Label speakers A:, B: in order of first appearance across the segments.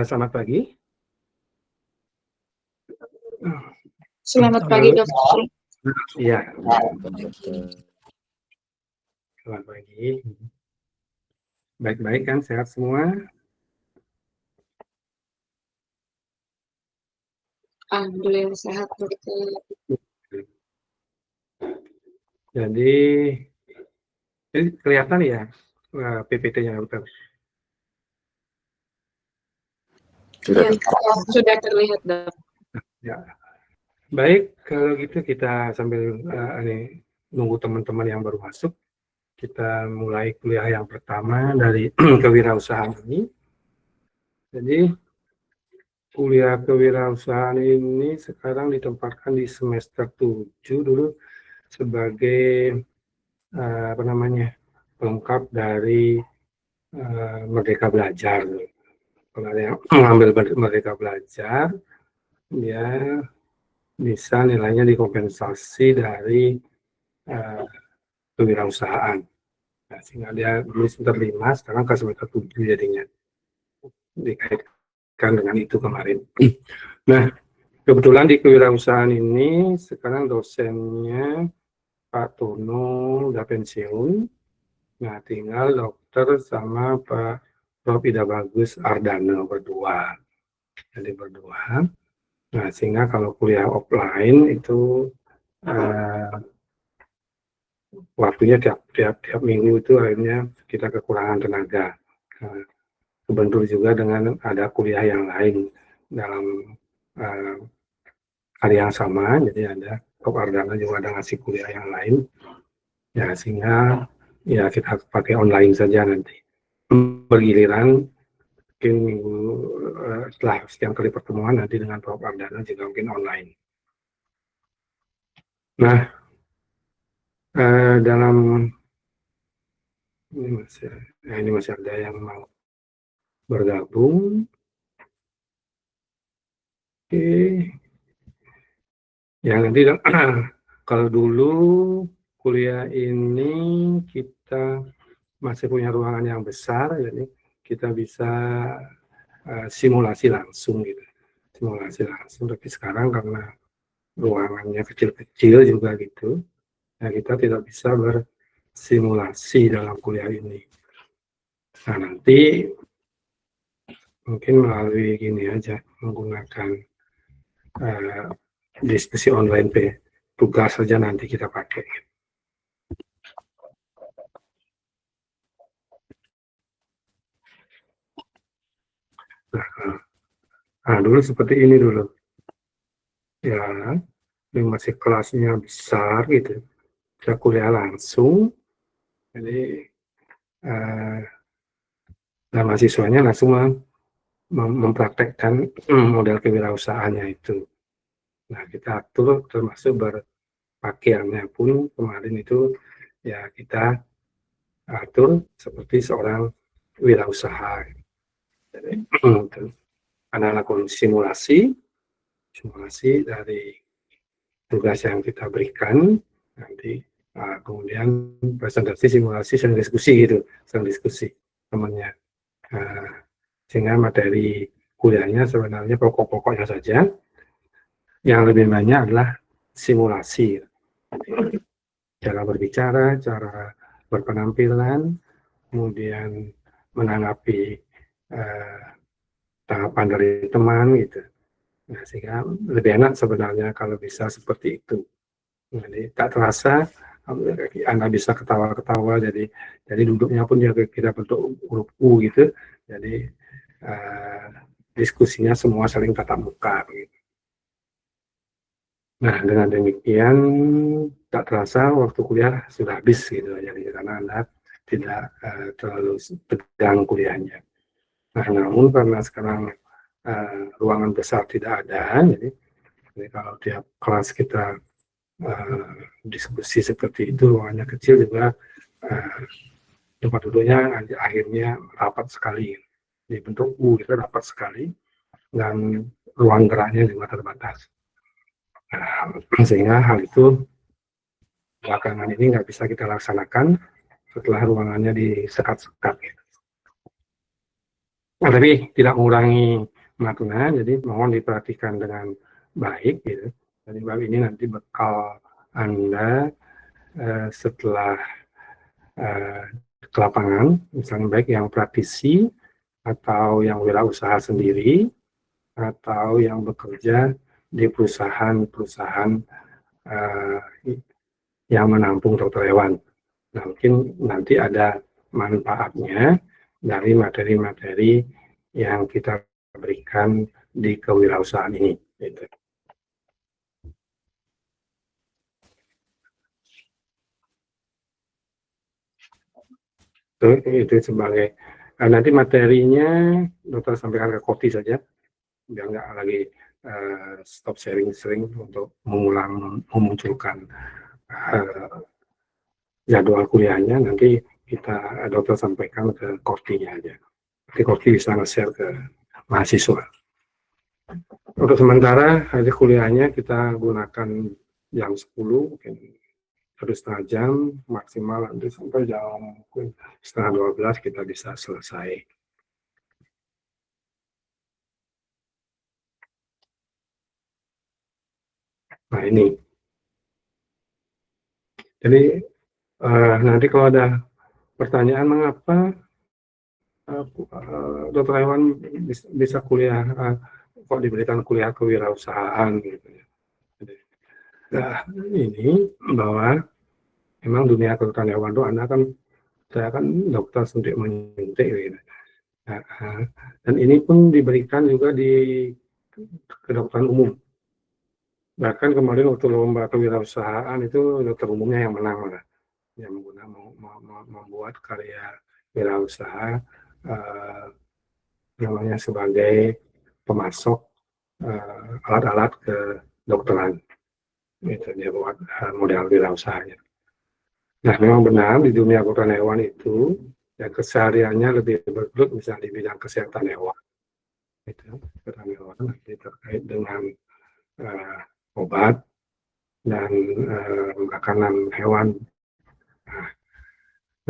A: Selamat pagi.
B: Selamat pagi, Dokter.
A: Iya. Selamat pagi. Baik-baik kan, sehat semua?
B: Alhamdulillah sehat, Dokter.
A: Jadi, ini kelihatan ya PPT-nya, Dokter?
B: Ya, sudah terlihat, Dok.
A: Ya. Baik, kalau gitu kita sambil nunggu teman-teman yang baru masuk, kita mulai kuliah yang pertama dari kewirausahaan ini. Jadi, kuliah kewirausahaan ini sekarang ditempatkan di semester 7 dulu sebagai pelengkap dari Merdeka Belajar. Kalau ada yang mengambil Merdeka Belajar, dia bisa nilainya dikompensasi dari kewirausahaan. Nah, sehingga dia dulu semester 5, sekarang ke semester 7 jadinya. Dikaitkan dengan itu kemarin. Nah, kebetulan di kewirausahaan ini sekarang dosennya Pak Tono udah pensiun. Nah, tinggal dokter sama Pak Prof. Ida Bagus Ardana berdua. Jadi berdua. Nah, sehingga kalau kuliah offline itu waktunya tiap minggu itu akhirnya kita kekurangan tenaga. Kebentur juga dengan ada kuliah yang lain dalam hari yang sama, jadi ada Prof. Ardana juga ada ngasih kuliah yang lain. Ya, sehingga ya kita pakai online saja nanti. Bergiliran mungkin minggu setelah sekian kali pertemuan nanti dengan Prof. Ardana juga mungkin online. Nah, dalam ini masih ada yang mau bergabung. Oke. Ya, nanti kalau dulu kuliah ini kita masih punya ruangan yang besar, jadi kita bisa simulasi langsung gitu. Simulasi langsung, tapi sekarang karena ruangannya kecil-kecil juga gitu, nah kita tidak bisa bersimulasi dalam kuliah ini. Nah, nanti mungkin melalui gini aja, menggunakan diskusi online tugas saja nanti kita pakai. Nah, dulu seperti ini dulu. Ya, ini masih kelasnya besar gitu. Saya kuliah langsung, jadi nah mahasiswanya langsung mempraktekkan model kewirausahaannya itu. Nah, kita atur termasuk berpakaiannya pun kemarin itu ya kita atur seperti seorang wirausaha. Jadi, karena lakukan simulasi dari tugas yang kita berikan, nanti kemudian presentasi, simulasi, sering diskusi temannya. Sehingga materi kuliahnya sebenarnya pokok-pokoknya saja, yang lebih banyak adalah simulasi. Cara berbicara, cara berpenampilan, kemudian menanggapi tanggapan dari teman gitu. Nah, sehingga lebih enak sebenarnya kalau bisa seperti itu. Jadi tak terasa Anda bisa ketawa-ketawa, jadi duduknya pun juga kita bentuk huruf U gitu. Jadi diskusinya semua saling tatap muka gitu. Nah, dengan demikian tak terasa waktu kuliah sudah habis gitu, jadi karena Anda tidak terlalu tegang kuliahnya. Nah, namun karena sekarang ruangan besar tidak ada, jadi kalau tiap kelas kita diskusi seperti itu, ruangannya kecil juga, tempat duduknya akhirnya rapat sekali, dibentuk U itu rapat sekali, dan ruang geraknya juga terbatas. Sehingga hal itu belakangan ini nggak bisa kita laksanakan setelah ruangannya disekat-sekat. tapi tidak mengurangi makna, jadi mohon diperhatikan dengan baik gitu. Jadi bab ini nanti bekal Anda setelah ke lapangan, misalnya baik yang praktisi atau yang wirausaha sendiri atau yang bekerja di perusahaan-perusahaan yang menampung dokter hewan. Nah, mungkin nanti ada manfaatnya dari materi-materi yang kita berikan di kewirausahaan ini. Gitu. Itu sebagai nanti materinya dokter sampaikan ke Kopi saja, biar nggak lagi stop sharing sering untuk memunculkan jadwal kuliahnya. Nanti kita dokter sampaikan ke Kopinya aja. Nanti Kopi bisa nge-share ke mahasiswa. Untuk sementara hari kuliahnya kita gunakan jam 10, mungkin 1,5 jam maksimal, nanti sampai jam mungkin 11:30 kita bisa selesai. Nah ini, jadi nanti kalau ada pertanyaan mengapa dokter hewan bisa kuliah, kok diberikan kuliah kewirausahaan gitu ya. Nah ini bahwa memang dunia kedokteran hewan itu Anda kan, saya kan dokter suntik menyuntik gitu. Dan ini pun diberikan juga di kedokteran umum. Bahkan kemarin waktu lomba kewirausahaan itu dokter umumnya yang menang lah, yang membuat karya wirausaha namanya sebagai pemasok alat-alat ke dokteran. Itu dia buat model wirausaha. Nah, memang benar di dunia kedokteran hewan itu ya kesehariannya lebih bergelut misalnya di bidang kesehatan hewan. Itu kesehatan hewan nanti terkait dengan obat dan makanan hewan. Nah,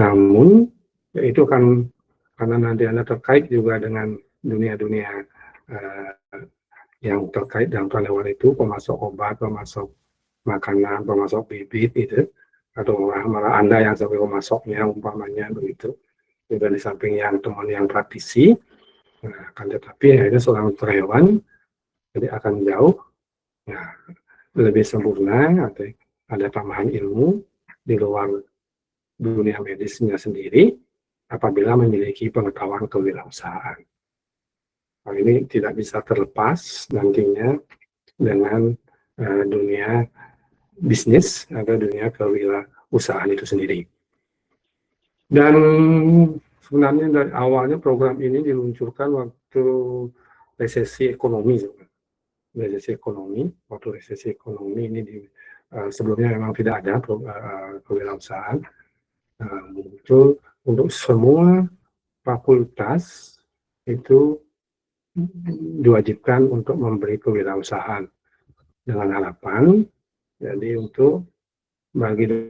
A: namun ya itu kan karena nanti Anda terkait juga dengan dunia-dunia yang terkait dengan hewan itu, pemasok obat, pemasok makanan, pemasok bibit itu, atau malah Anda yang sebagai pemasoknya umpamanya begitu, juga di samping yang teman yang praktisi. Nah, akan tetapi akhirnya seorang dokter hewan jadi akan jauh ya, lebih sempurna, atau ada tambahan ilmu di luar dunia medisnya sendiri apabila memiliki pengetahuan kewirausahaan. Hal ini tidak bisa terlepas nantinya dengan dunia bisnis atau dunia kewirausahaan itu sendiri. Dan sebenarnya dari awalnya program ini diluncurkan waktu resesi ekonomi. Waktu resesi ekonomi ini sebelumnya memang tidak ada kewirausahaan. Muncul untuk semua fakultas itu diwajibkan untuk memberi kewirausahaan dengan harapan jadi untuk bagi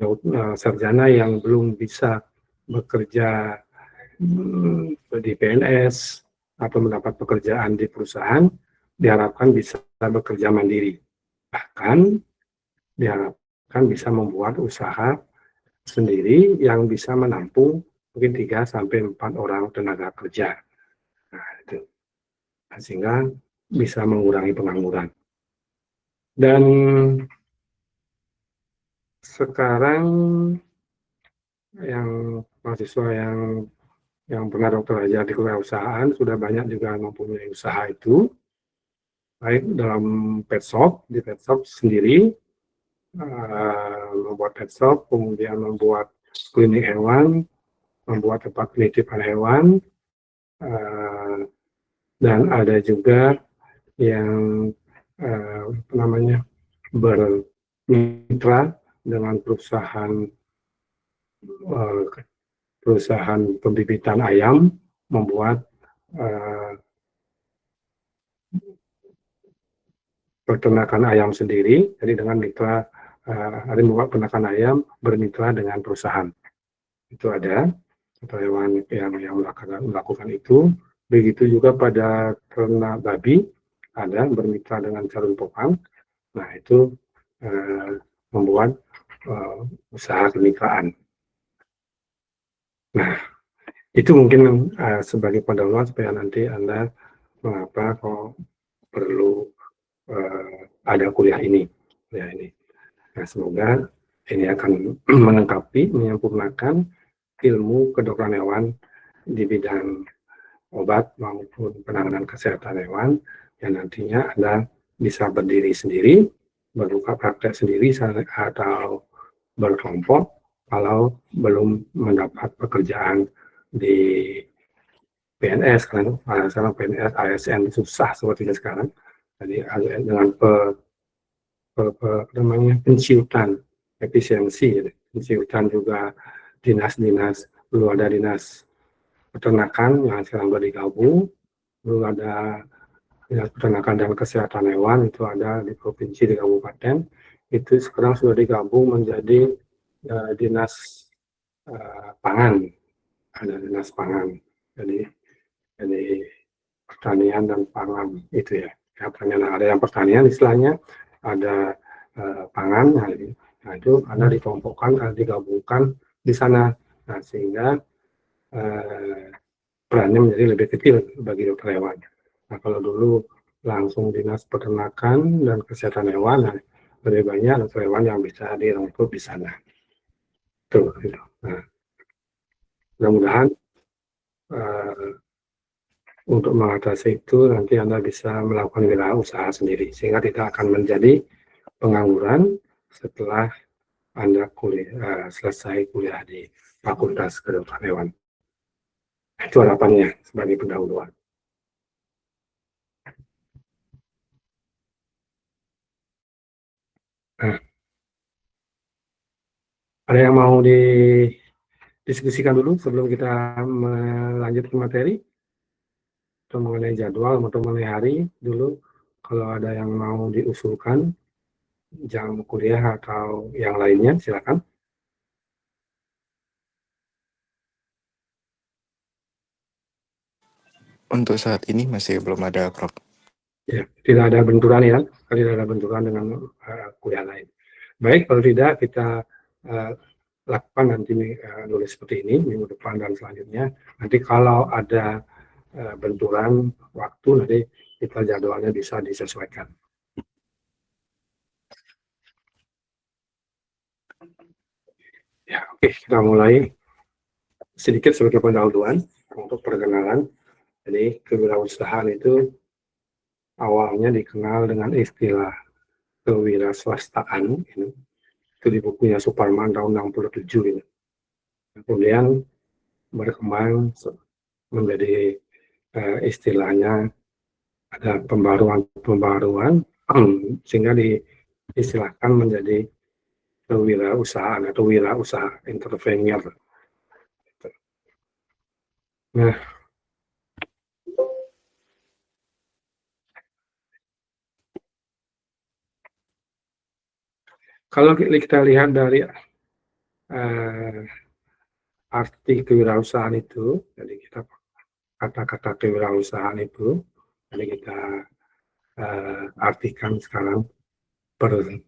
A: sarjana yang belum bisa bekerja di PNS atau mendapat pekerjaan di perusahaan diharapkan bisa bekerja mandiri, bahkan diharapkan bisa membuat usaha sendiri yang bisa menampung mungkin 3-4 orang tenaga kerja. Nah, itu. Sehingga bisa mengurangi pengangguran. Dan sekarang yang mahasiswa yang pernah dokter aja di kewirausahaan sudah banyak juga mempunyai usaha itu, baik dalam pet shop, di pet shop sendiri, membuat pet shop, kemudian membuat klinik hewan, membuat tempat penitipan hewan, dan ada juga yang bermitra dengan perusahaan pembibitan ayam, membuat peternakan ayam sendiri. Jadi dengan mitra, ada membuat peternakan ayam bermitra dengan perusahaan. Itu ada hewan yang melakukan itu. Begitu juga pada ternak babi, ada bermitra dengan calon popang. Nah, itu membuat usaha kemitraan. Nah, itu mungkin sebagai pendahuluan supaya nanti Anda mengapa kok perlu ada kuliah ini. Nah, semoga ini akan melengkapi, menyempurnakan ilmu kedokteran hewan di bidang obat maupun penanganan kesehatan hewan yang nantinya Anda bisa berdiri sendiri, berbuka praktek sendiri atau berkelompok kalau belum mendapat pekerjaan di PNS kan. Sekarang PNS ASN susah seperti sekarang. Jadi dengan penciutan efisiensi, penciutan juga dinas-dinas, perlu ada dinas peternakan yang sekarang bergabung, perlu ada dinas peternakan dan kesehatan hewan, itu ada di provinsi, di kabupaten, itu sekarang sudah digabung menjadi dinas pangan, ada dinas pangan, jadi pertanian dan pangan itu ya. Ada yang pertanian istilahnya, ada pangan, nah itu ada dikelompokkan, ada digabungkan di sana, nah sehingga perannya menjadi lebih kecil bagi dokter hewan. Nah, kalau dulu langsung dinas peternakan dan kesehatan hewan, nah, lebih banyak dokter hewan yang bisa dirangkul di sana. Tuh, gitu. Nah, mudah-mudahan untuk mengatasi itu nanti Anda bisa melakukan wirausaha sendiri sehingga tidak akan menjadi pengangguran setelah Anda selesai kuliah di Fakultas Kedokteran Hewan. Itu harapannya sebagai pendahuluan. Nah, ada yang mau didiskusikan dulu sebelum kita melanjutkan materi? Atau mengenai jadwal atau mengenai hari dulu, kalau ada yang mau diusulkan jam kuliah atau yang lainnya, silakan.
C: Untuk saat ini masih belum ada, Prof.
A: Ya, tidak ada benturan ya, tidak ada benturan dengan kuliah lain. Baik, kalau tidak kita lakukan nanti nulis seperti ini minggu depan dan selanjutnya. Nanti kalau ada benturan waktu, nanti kita jadwalnya bisa disesuaikan. Ya, oke, kita mulai sedikit sebagai pendahuluan untuk perkenalan. Jadi kewirausahaan itu awalnya dikenal dengan istilah kewiraswastaan, itu di bukunya Suparman tahun 67 ini. Kemudian berkembang menjadi istilahnya ada pembaruan sehingga diistilahkan menjadi kewirausahaan atau wirausaha entrepreneur. Nah, kalau kita lihat dari arti kewirausahaan itu, jadi kita kata-kata kewirausahaan itu, jadi kita artikan sekarang per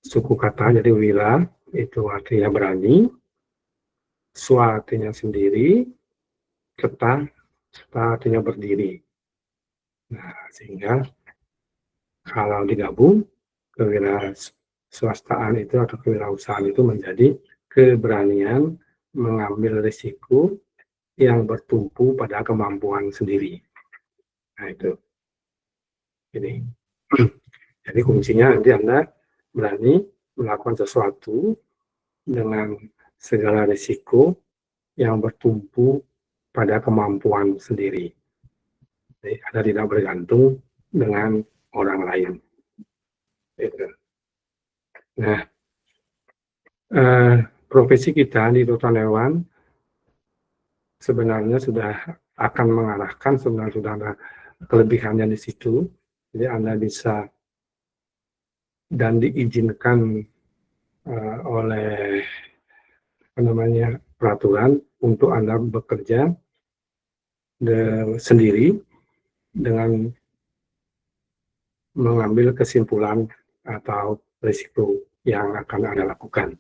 A: suku kata, jadi wira itu artinya berani, swa artinya sendiri, keta artinya berdiri. Nah, sehingga kalau digabung kewirausahaan itu atau kewirausahaan itu menjadi keberanian mengambil risiko yang bertumpu pada kemampuan sendiri. Nah, itu. Jadi kuncinya nanti Anda berani melakukan sesuatu dengan segala risiko yang bertumpu pada kemampuan sendiri. Jadi Anda tidak bergantung dengan orang lain. Nah, profesi kita di dokter hewan sebenarnya sudah akan mengarahkan, sebenarnya sudah ada kelebihannya di situ. Jadi Anda bisa dan diizinkan oleh apa, peraturan untuk Anda bekerja sendiri dengan mengambil kesimpulan atau risiko yang akan Anda lakukan.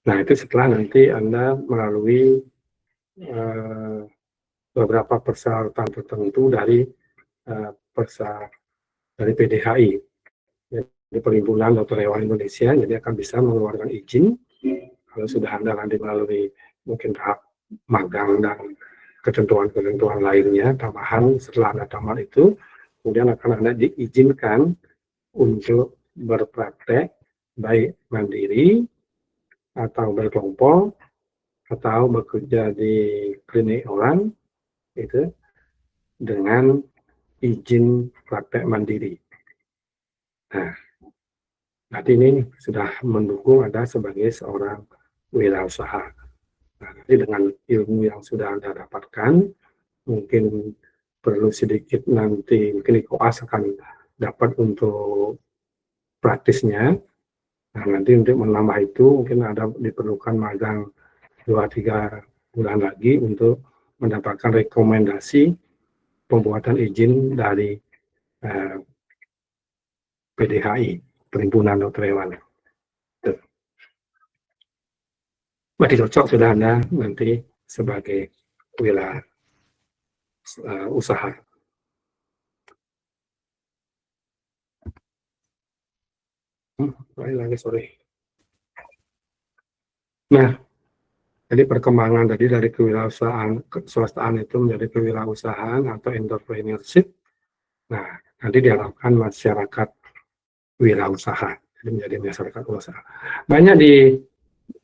A: Nah, itu setelah nanti Anda melalui beberapa persyaratan tertentu dari dari PDHI, di Perhimpunan Dokter Hewan Indonesia, jadi akan bisa mengeluarkan izin. Kalau sudah Anda nanti melalui mungkin tahap magang dan ketentuan-ketentuan lainnya, tambahan setelah Anda tamat itu, kemudian akan Anda diizinkan untuk berpraktek, baik mandiri, atau berkelompok, atau bekerja di klinik orang, itu dengan izin praktek mandiri. Nah, nanti ini sudah mendukung Anda sebagai seorang wirausaha. Nah, nanti dengan ilmu yang sudah Anda dapatkan, mungkin perlu sedikit nanti, mungkin koas akan dapat untuk praktisnya. Nah, nanti untuk menambah itu, mungkin ada diperlukan magang 2-3 bulan lagi untuk mendapatkan rekomendasi pembuatan izin dari PDHI, Perhimpunan Dokter Hewan. Berarti cocok sudah Anda nanti sebagai usaha. Sorry. Nah, jadi perkembangan tadi dari kewirausahaan, keswastaan itu menjadi kewirausahaan atau entrepreneurship. Nah, nanti diharapkan masyarakat wirausaha, jadi menjadi masyarakat usaha. Banyak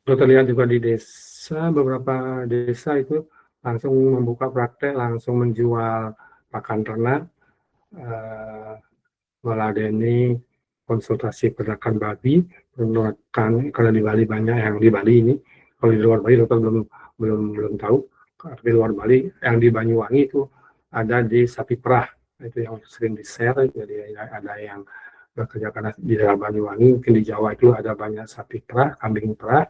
A: kita lihat juga di desa, beberapa desa itu langsung membuka praktek, langsung menjual pakan ternak, meladeni konsultasi peternakan babi, peternakan, kalau di Bali banyak yang di Bali ini, kalau di luar Bali dokter belum tahu, di luar Bali yang di Banyuwangi itu ada di sapi perah, itu yang sering di-share, jadi ada yang bekerja karena di daerah Banyuwangi, mungkin di Jawa itu ada banyak sapi perah, kambing perah.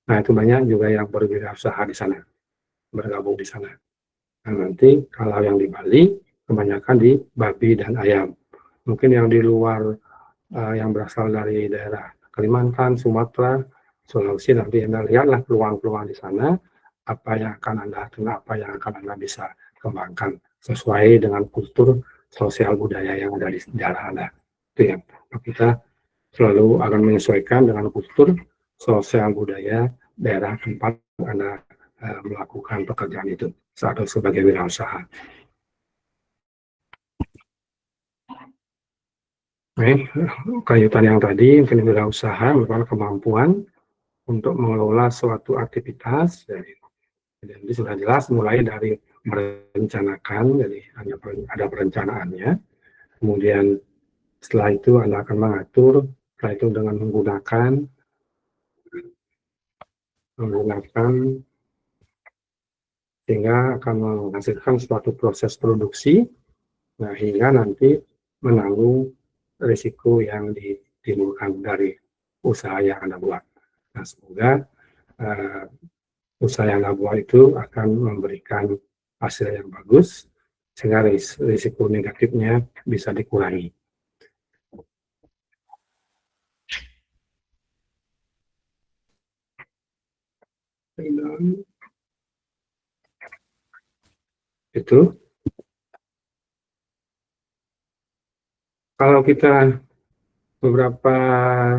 A: Nah, itu banyak juga yang berwirausaha di sana, bergabung di sana. Nah, nanti kalau yang di Bali, kebanyakan di babi dan ayam. Mungkin yang di luar, yang berasal dari daerah Kalimantan, Sumatera, Sulawesi, nanti Anda lihatlah peluang-peluang di sana, apa yang akan Anda bisa kembangkan sesuai dengan kultur sosial budaya yang ada di daerah Anda. Itu yang kita selalu akan menyesuaikan dengan kultur sosial budaya daerah tempat Anda melakukan pekerjaan itu saat sebagai wirausaha. Kaitan yang tadi, mungkin wirausaha merupakan kemampuan untuk mengelola suatu aktivitas. Jadi sudah jelas mulai dari merencanakan, jadi ada perencanaannya. Kemudian setelah itu Anda akan mengatur, setelah itu dengan menggunakan sehingga akan menghasilkan suatu proses produksi, nah hingga nanti menanggung risiko yang ditimbulkan dari usaha yang Anda buat. Nah, semoga usaha yang Anda buat itu akan memberikan hasil yang bagus, sehingga risiko negatifnya bisa dikurangi. Itu kalau kita beberapa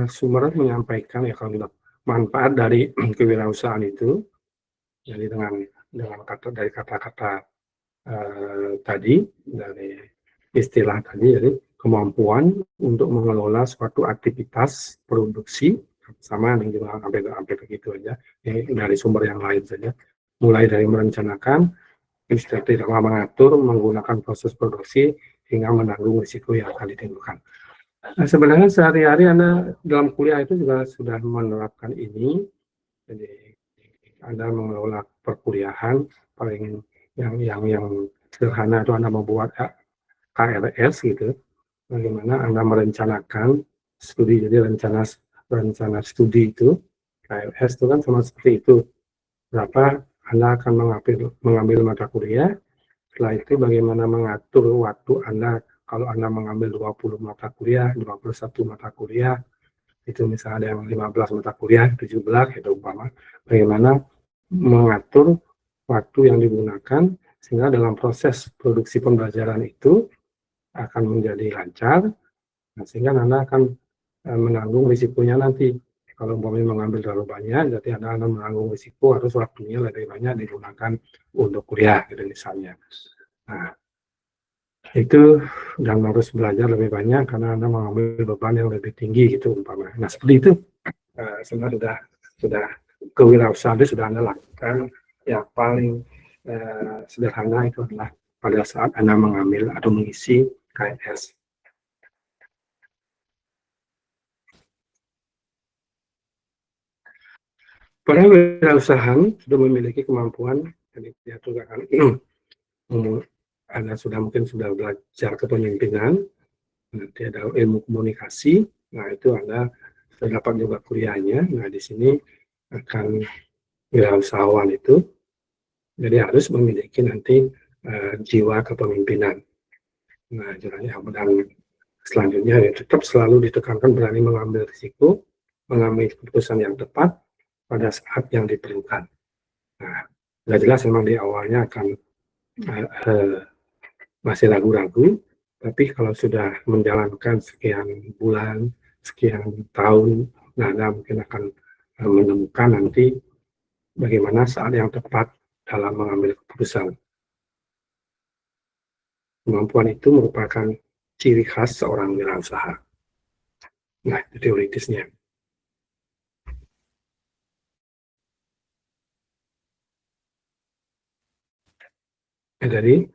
A: sumber menyampaikan ya, kalau manfaat dari kewirausahaan itu, jadi dengan kata-kata tadi, dari istilah tadi, jadi kemampuan untuk mengelola suatu aktivitas produksi sama yang juga sampai begitu aja, dari sumber yang lain saja, mulai dari merencanakan, tidak mengatur, menggunakan proses produksi hingga menanggung risiko yang akan ditimbulkan. Nah, sebenarnya sehari-hari Anda dalam kuliah itu juga sudah menerapkan ini. Jadi Anda mengelola perkuliahan, paling yang sederhana itu Anda membuat KRS gitu. Bagaimana Anda merencanakan studi, jadi rencana studi itu, KRS itu kan sama seperti itu. Berapa Anda akan mengambil mata kuliah, Setelah itu bagaimana mengatur waktu Anda kalau Anda mengambil 20 mata kuliah, 21 mata kuliah, itu misalnya ada yang 15 mata kuliah, 17 itu umpama, bagaimana mengatur waktu yang digunakan sehingga dalam proses produksi pembelajaran itu akan menjadi lancar, sehingga Anda akan menanggung risikonya nanti. Kalau umpamanya mengambil terlalu banyak, berarti Anda menanggung risiko harus waktunya lebih banyak digunakan untuk kuliah, gitu misalnya. Nah, itu dan harus belajar lebih banyak karena Anda mengambil beban yang lebih tinggi, gitu umpamanya. Nah, seperti itu sebenarnya sudah kewirausahaan sudah Anda lakukan. Yang paling sederhana itu adalah pada saat Anda mengambil atau mengisi KNS. Para wirausahaan sudah memiliki kemampuan, jadi diatur akan Anda mungkin sudah belajar kepemimpinan, nanti ada ilmu komunikasi, nah itu Anda sudah dapat juga kuliahnya. Nah di sini akan wirausahawan itu jadi harus memiliki nanti jiwa kepemimpinan. Nah dan selanjutnya ya, tetap selalu ditekankan berani mengambil risiko, mengambil keputusan yang tepat pada saat yang diperlukan. Nah, sudah jelas memang di awalnya akan masih ragu-ragu, tapi kalau sudah menjalankan sekian bulan, sekian tahun, nah Anda mungkin akan menemukan nanti bagaimana saat yang tepat dalam mengambil keputusan. Kemampuan itu merupakan ciri khas seorang wirausaha. Nah, itu teoritisnya. Jadi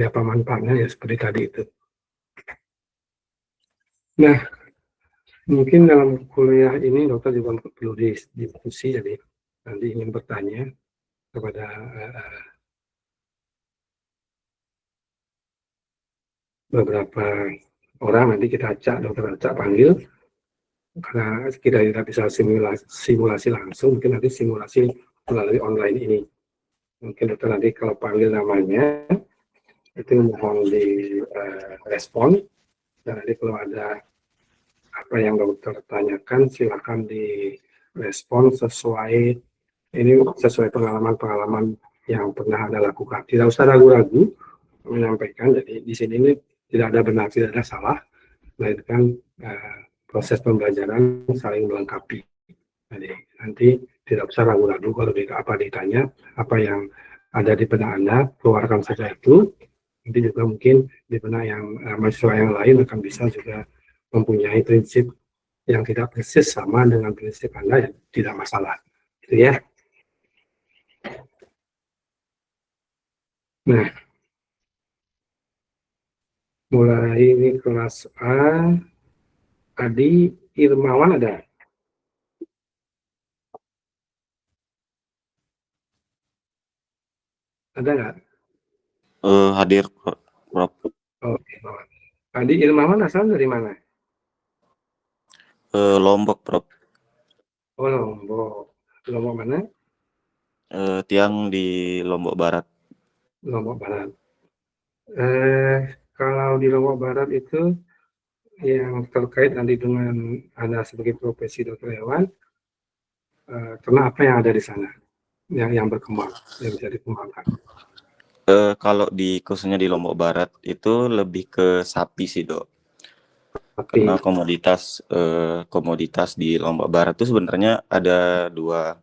A: apa manfaatnya ya seperti tadi itu. Nah, mungkin dalam kuliah ini dokter juga perlu diskusi, jadi nanti ingin bertanya kepada beberapa orang, nanti kita dokter acak panggil, karena kita tidak bisa simulasi langsung, mungkin nanti simulasi melalui online ini. Mungkin dokter nanti kalau panggil namanya, itu mohon di respon, dan nanti kalau ada apa yang dokter tanyakan, silakan direspon sesuai pengalaman-pengalaman yang pernah Anda lakukan. Tidak usah ragu-ragu menyampaikan, jadi di sini ini tidak ada benar, tidak ada salah, melainkan proses pembelajaran saling melengkapi. Jadi nanti tidak usah ragu-ragu kalau ditanya, apa yang ada di benak Anda, keluarkan saja itu. Nanti juga mungkin di benak yang mahasiswa yang lain akan bisa juga mempunyai prinsip yang tidak persis sama dengan prinsip Anda, yang tidak masalah. Gitu ya. Nah, mulai ini kelas A, Adi Irmawan ada? Ada nggak?
D: Hadir, Prof.
A: Oh, Adi Irmawan asal dari mana?
D: Lombok, Prof.
A: Oh, Lombok. Lombok mana?
D: Tiang di Lombok Barat.
A: Lombok Barat. Kalau di Lombok Barat itu yang terkait nanti dengan Anda sebagai profesi dokter hewan, karena apa yang ada di sana yang berkembang, yang bisa dikembangkan?
D: Kalau khususnya di Lombok Barat itu lebih ke sapi sih, Dok.
A: Tapi
D: Karena komoditas di Lombok Barat itu sebenarnya ada dua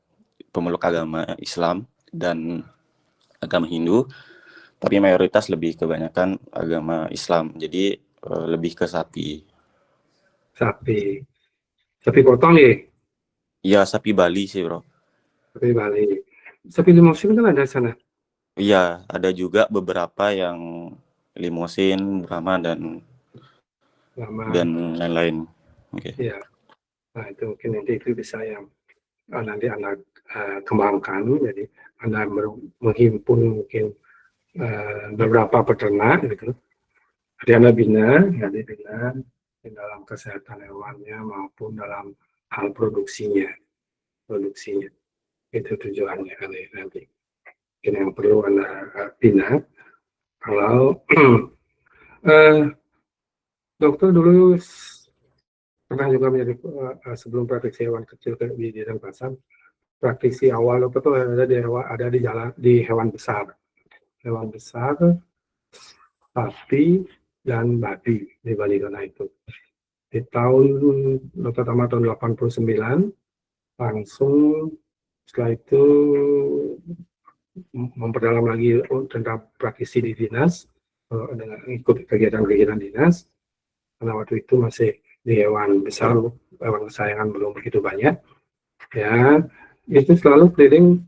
D: pemeluk agama Islam dan agama Hindu, tapi mayoritas lebih kebanyakan agama Islam. Jadi lebih ke sapi.
A: Sapi potong ya?
D: Iya, sapi Bali sih, Bro.
A: Sapi Bali. Sapi limusin kan ada di sana?
D: Iya, ada juga beberapa yang limusin, Brahma dan lain-lain. Oke.
A: Ya, nah itu mungkin nanti itu bisa yang nanti Anda kembangkan. Jadi Anda menghimpun mungkin beberapa peternak gitu. Jadi Anda bina di dalam kesehatan hewannya maupun dalam hal produksinya. Itu tujuannya kali nanti. Ini yang perlu Anda bina. Kalau dokter dulu pernah juga menjadi sebelum praktisi hewan kecil di Denpasar, praktisi awal dokter tuh ada di jalan di hewan besar, sapi dan babi di Bali Dona itu. Di tahun dokter tamat tahun 89, langsung setelah itu memperdalam lagi tentang praktisi di dinas, dengan ikut kegiatan-kegiatan dinas, karena waktu itu masih di hewan besar, hewan kesayangan belum begitu banyak, ya itu selalu keliling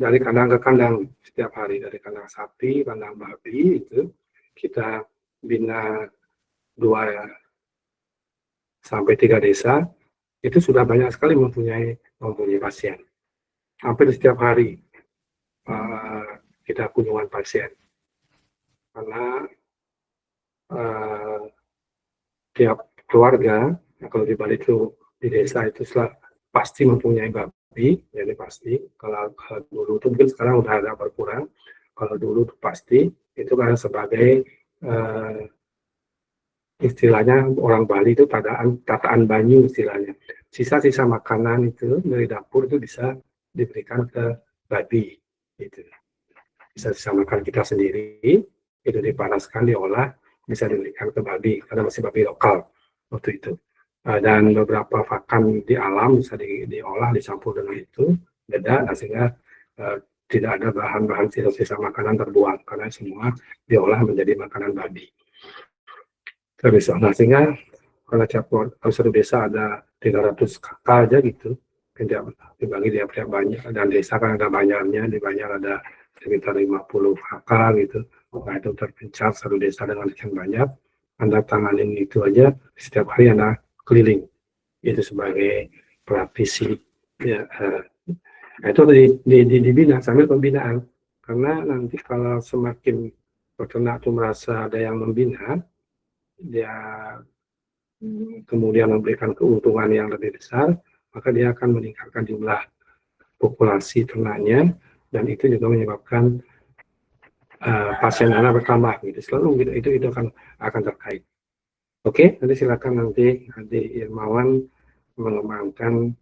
A: dari kandang ke kandang setiap hari, dari kandang sapi, kandang babi, itu kita bina 2 sampai 3 desa, itu sudah banyak sekali mempunyai pasien. Hampir setiap hari kita kunjungan pasien, karena tiap keluarga, kalau di Bali itu di desa itu pasti mempunyai babi, jadi pasti. Kalau dulu itu mungkin sekarang udah agak berkurang. Kalau dulu itu pasti itu kan sebagai istilahnya orang Bali itu tataan banyu istilahnya. Sisa-sisa makanan itu dari dapur itu bisa diberikan ke babi, gitu. Sisa-sisa makan kita sendiri itu dipanaskan, diolah, bisa diberikan ke babi karena masih babi lokal waktu itu. Dan beberapa pakan di alam bisa diolah, dicampur dengan itu, beda, sehingga tidak ada bahan-bahan sisa-sisa makanan terbuang karena semua diolah menjadi makanan babi. Terus, sehingga kalau satu desa ada 300 kakak aja gitu, dibagi tiap banyak, dan desa kan ada banyaknya, di banyak ada sekitar 50 kakak gitu. Nah itu terpencar satu desa dengan sekian banyak, Anda tanganin itu aja, setiap hari Anda keliling, itu sebagai praktisi ya. Itu dibina sambil pembinaan, karena nanti kalau semakin peternak itu merasa ada yang membina, dia kemudian memberikan keuntungan yang lebih besar, maka dia akan meningkatkan jumlah populasi ternaknya, dan itu juga menyebabkan pasien anak bertambah gitu. Selalu gitu, itu akan terkait. Oke, nanti silakan nanti Irmawan mengembangkan,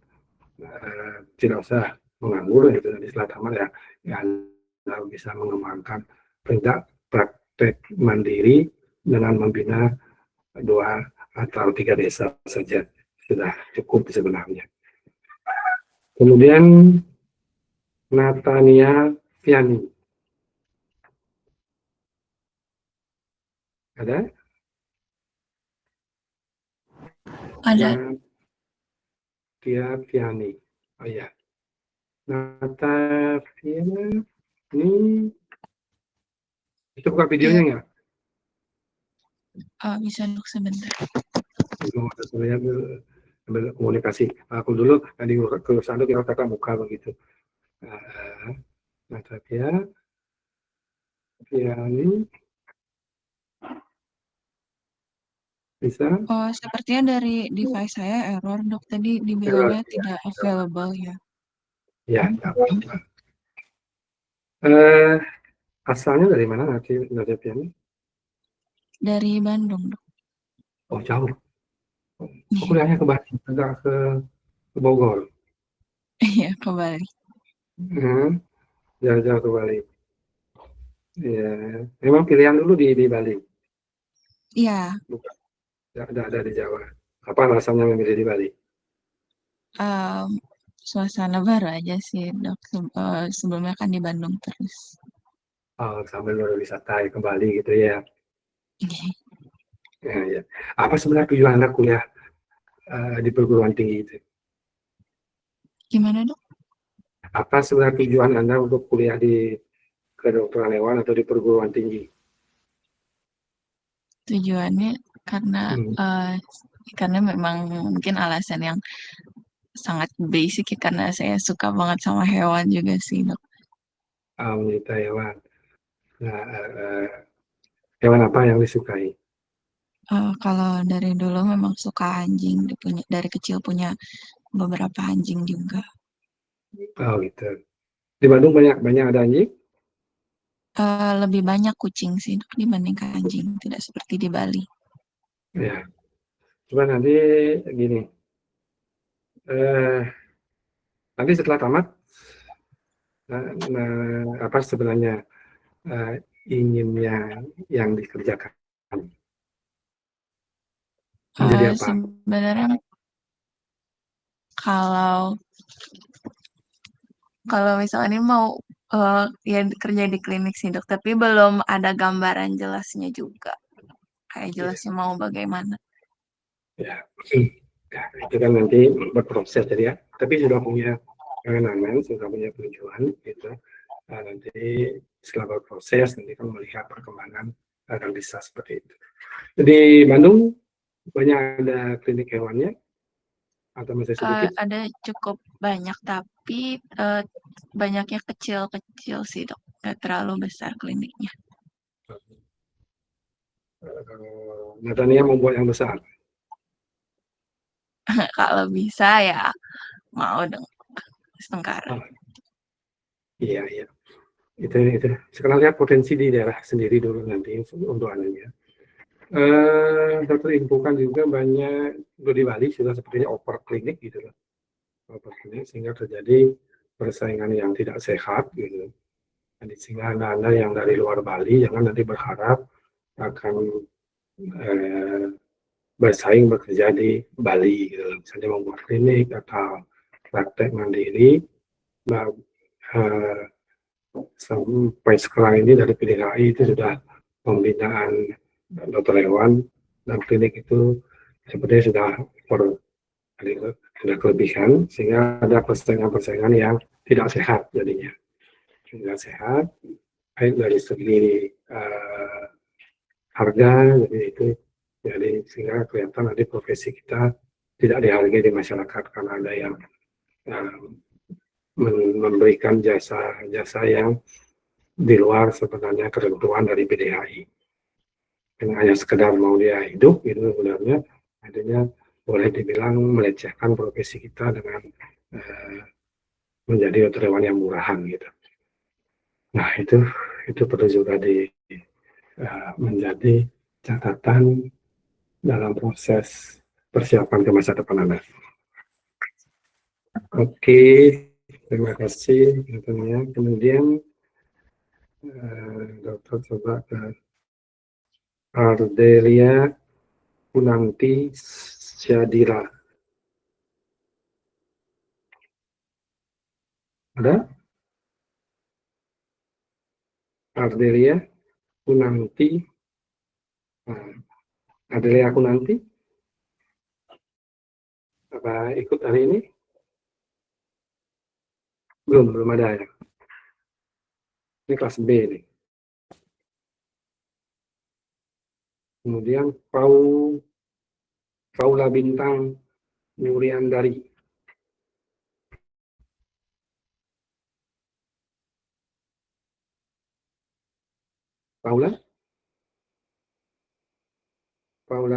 A: tidak usah menganggur gitu di setelah tamat ya, Anda bisa mengembangkan praktek mandiri dengan membina 2 atau 3 desa saja, sudah cukup sebenarnya. Kemudian Natania Fiani, ada?
E: Ada.
A: Natia Fiani, oh ya, Natia ini itu buka videonya nggak?
E: Bisa duduk sebentar.
A: Saya komunikasi. Aku dulu tadi ke sana kita tatap muka begitu. Natia Fiani bisa?
E: Oh, sepertinya dari device saya error, Dok. Tadi dibilangnya tidak available ya.
A: Ya, tidak apa-apa. Asalnya dari mana Natia Fiani?
E: Dari Bandung, Dok.
A: Oh, jauh. Kuliahnya ke Bali, enggak ke Bogor.
E: Iya, ke Bali.
A: Jauh-jauh ke Bali. Ya, memang pilihan dulu di Bali.
E: Iya.
A: Bukan, tidak ada di Jawa. Apa alasannya memilih di Bali?
E: Suasana baru aja sih, Dok. Sebelumnya kan di Bandung terus.
A: Oh, sambil berwisata ke Bali gitu ya. Ya. Apa sebenarnya tujuan Anda kuliah di perguruan tinggi itu?
E: Gimana, Dok?
A: Apa sebenarnya tujuan Anda untuk kuliah di kedokteran hewan atau di perguruan tinggi?
E: Tujuannya karena memang mungkin alasan yang sangat basic ya, karena saya suka banget sama hewan juga sih, Dok.
A: Wanita hewan. Nah, hewan apa yang disukai?
E: Kalau dari dulu memang suka anjing, dari kecil punya beberapa anjing juga.
A: Oh gitu. Di Bandung banyak ada anjing?
E: lebih banyak kucing sih Dok, dibandingkan anjing, tidak seperti di Bali.
A: Ya, coba nanti gini, nanti setelah tamat, apa sebenarnya inginnya yang dikerjakan menjadi apa?
E: Sebenarnya kalau misalnya mau ya kerja di klinik sih Dok, tapi belum ada gambaran jelasnya juga. Kayak jelasnya mau bagaimana.
A: Ya, ya, itu kan nanti berproses jadi ya. Tapi sudah punya kewenangan, sudah punya tujuan, gitu. Nah, nanti setelah berproses nanti kan melihat perkembangan dan bisa seperti itu. Di Bandung banyak ada klinik hewannya atau masih sedikit?
E: Ada cukup banyak, tapi banyaknya kecil-kecil sih Dok. Nggak terlalu besar kliniknya.
A: Natania membuat yang besar.
E: Kalau bisa ya mau dong setengkar.
A: Iya, iya. Itu. Sekarang lihat potensi di daerah sendiri dulu nanti untuk anunya. Dokter infokan juga banyak di Bali sudah sepertinya over klinik gitu loh. Over klinik sehingga terjadi persaingan yang tidak sehat gitu. Jadi sehingga anda yang dari luar Bali jangan nanti berharap akan bersaing bekerja di Bali gitu. Misalnya membuat klinik atau praktek mandiri. Nah, sampai sekarang ini dari PDHI itu sudah pembinaan dokter hewan dan klinik itu sepertinya sudah kelebihan sehingga ada persaingan yang tidak sehat jadinya. Tidak sehat baik dari segi harga, jadi sehingga kelihatan nanti profesi kita tidak dihargai di masyarakat karena ada yang memberikan jasa yang di luar sebenarnya ketentuan dari PDHI. Yang hanya sekedar mau dia hidup itu sebenarnya adanya boleh dibilang melecehkan profesi kita dengan menjadi dokter hewan yang murahan gitu. Nah itu perlu juga menjadi catatan dalam proses persiapan ke masa depan Anda. Oke, terima kasih katanya. Kemudian dokter coba ke Ardelia Kunanti Syadira. Ada? Ardelia Kunanti. Ardelia Kunanti. Apa ikut hari ini? Belum ada ya. Ini kelas B nih. Kemudian Paula Bintang Nuriandari. Paula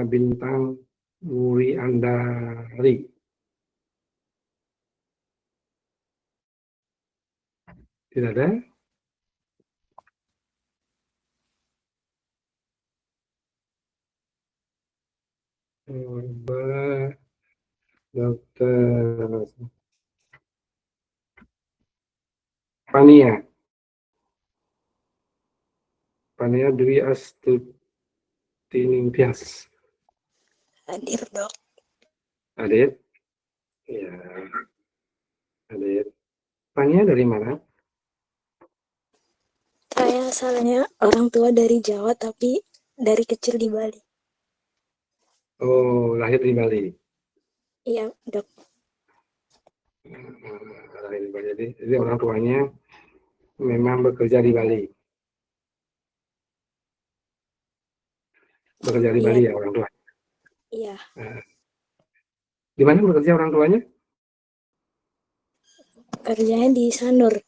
A: Bintang Nuriandari. Tidak ada? Coba dokter Pania Dwi Astutiningtyas.
F: Hadir Dok.
A: Hadir? Ya, hadir. Pania dari mana?
F: Saya asalnya orang tua dari Jawa tapi dari kecil di Bali.
A: Oh, lahir di Bali.
F: Iya Dok.
A: Lahir di Bali. Jadi orang tuanya memang bekerja di Bali. Bekerja di Bali ya orang tua.
F: Iya.
A: Di mana bekerja orang tuanya?
F: Kerjanya di Sanur.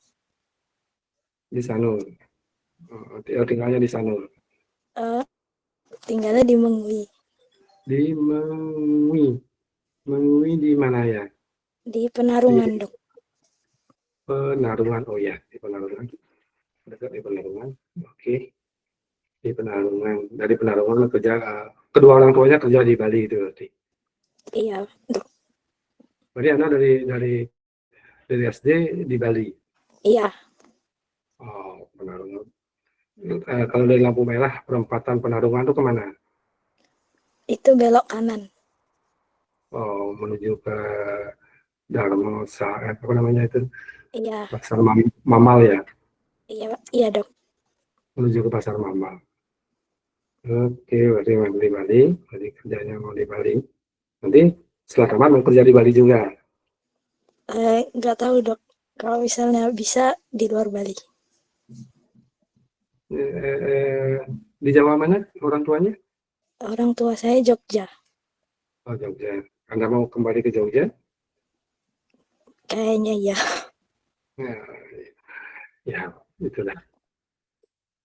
A: Di Sanur. Tinggalnya di Sanur.
F: Tinggalnya di Mengwi.
A: Di Mengwi. Mengwi di mana ya?
F: Di Penarungan Dok.
A: Penarungan. Oh ya, di Penarungan. dekat di Penarungan. Oke, di Penarungan. Dari Penarungan kerja, kedua orang tuanya kerja di Bali itu berarti.
F: Iya, dok.
A: Berarti Anda dari SD di Bali.
F: Iya,
A: Oh, Penarungan. Kalau dari lampu merah perempatan Penarungan itu kemana?
F: itu belok kanan.
A: Oh, menuju ke Dharma, apa namanya itu?
F: Iya,
A: Pasar Mamal ya,
F: iya, iya, dok.
A: menuju ke Pasar Mamal. Oke, berarti mau di Bali, berarti kerjanya mau di Bali. Nanti setelah tamat mau kerja di Bali juga.
F: Nggak tahu, dok. Kalau misalnya bisa di luar Bali.
A: Di Jawa mana orang tuanya?
F: Orang tua saya Jogja.
A: Oh, Jogja. Anda mau kembali ke Jogja?
F: Kayaknya ya.
A: Ya, ya itulah.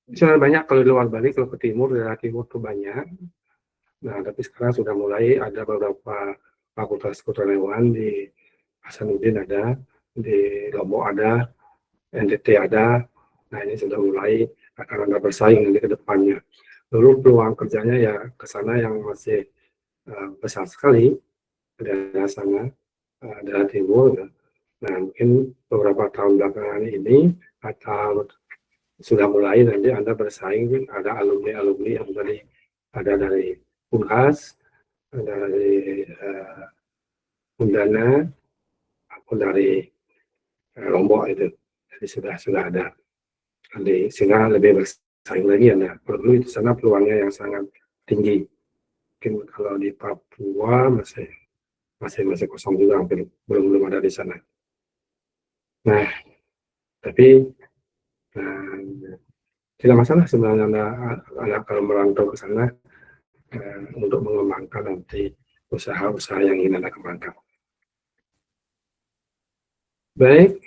A: Sebenarnya banyak kalau di luar Bali, kalau ke timur, daerah timur tuh banyak. Nah, tapi sekarang sudah mulai ada beberapa fakultas keilmuan di Hasanuddin ada, di Lombok ada, NTT ada. Nah, ini sudah mulai akan ada bersaing nanti ke depannya. Lalu peluang kerjanya ya ke sana yang masih besar sekali, ke daerah sana, daerah timur. Nah, mungkin beberapa tahun belakangan ini atau sudah mulai nanti Anda bersaing, ada alumni-alumni yang tadi ada dari Unhas, ada dari Undana, aku dari Lombok itu. Jadi sudah ada. Nanti sehingga lebih bersaing lagi Anda. Perlu di sana peluangnya yang sangat tinggi. Mungkin kalau di Papua masih kosong juga, hampir belum ada di sana. Nah, tapi tidak masalah sebenarnya Anda kalau merantau ke sana untuk mengembangkan nanti usaha-usaha yang ingin Anda kembangkan. Baik,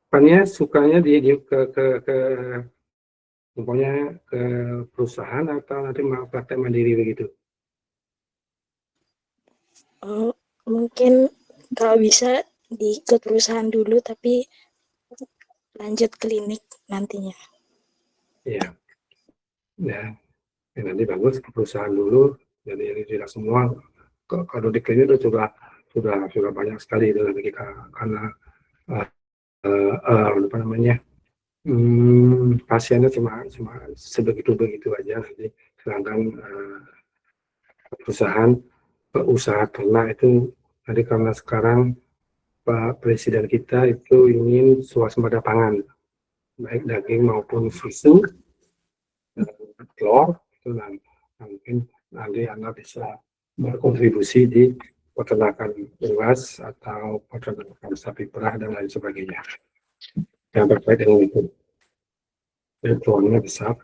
A: Pania sukanya ke umpamanya ke perusahaan atau nanti mau praktek mandiri begitu?
F: Oh, mungkin kalau bisa ke perusahaan dulu, tapi lanjut klinik nantinya.
A: Iya, ya, nanti bagus ke perusahaan dulu. Jadi ini tidak semua. Kalau di klinik itu sudah banyak sekali itu nanti karena apa namanya pasiennya cuma sebegitu aja nanti. Sedangkan usaha ternak itu nanti karena sekarang Pak Presiden kita itu ingin swasembada pangan, baik daging maupun susu, telur, itu mungkin nanti Anda bisa berkontribusi di peternakan luas atau peternakan sapi perah dan lain sebagainya yang terkait dengan itu. Jadi peluangnya besar.